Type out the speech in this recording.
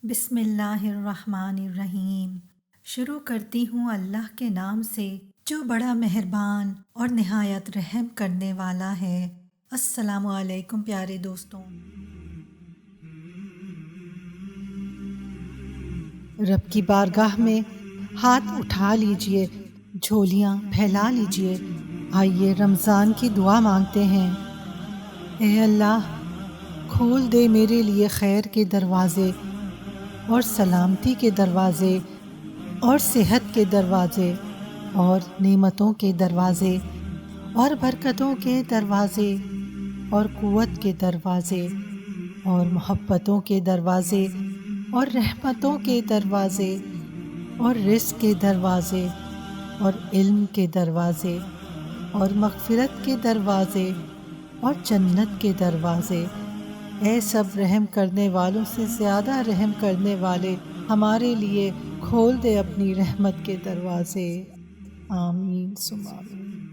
بسم اللہ الرحمن الرحیم۔ شروع کرتی ہوں اللہ کے نام سے جو بڑا مہربان اور نہایت رحم کرنے والا ہے۔ السلام علیکم پیارے دوستوں۔ رب کی بارگاہ میں ہاتھ اٹھا لیجئے، جھولیاں پھیلا لیجئے، آئیے رمضان کی دعا مانگتے ہیں۔ اے اللہ، کھول دے میرے لیے خیر کے دروازے اور سلامتی کے دروازے اور صحت کے دروازے اور نعمتوں کے دروازے اور برکتوں کے دروازے اور قوت کے دروازے اور محبتوں کے دروازے اور رحمتوں کے دروازے اور رزق کے دروازے اور علم کے دروازے اور مغفرت کے دروازے اور جنت کے دروازے۔ اے سب رحم کرنے والوں سے زیادہ رحم کرنے والے، ہمارے لیے کھول دے اپنی رحمت کے دروازے۔ آمین ثم آمین۔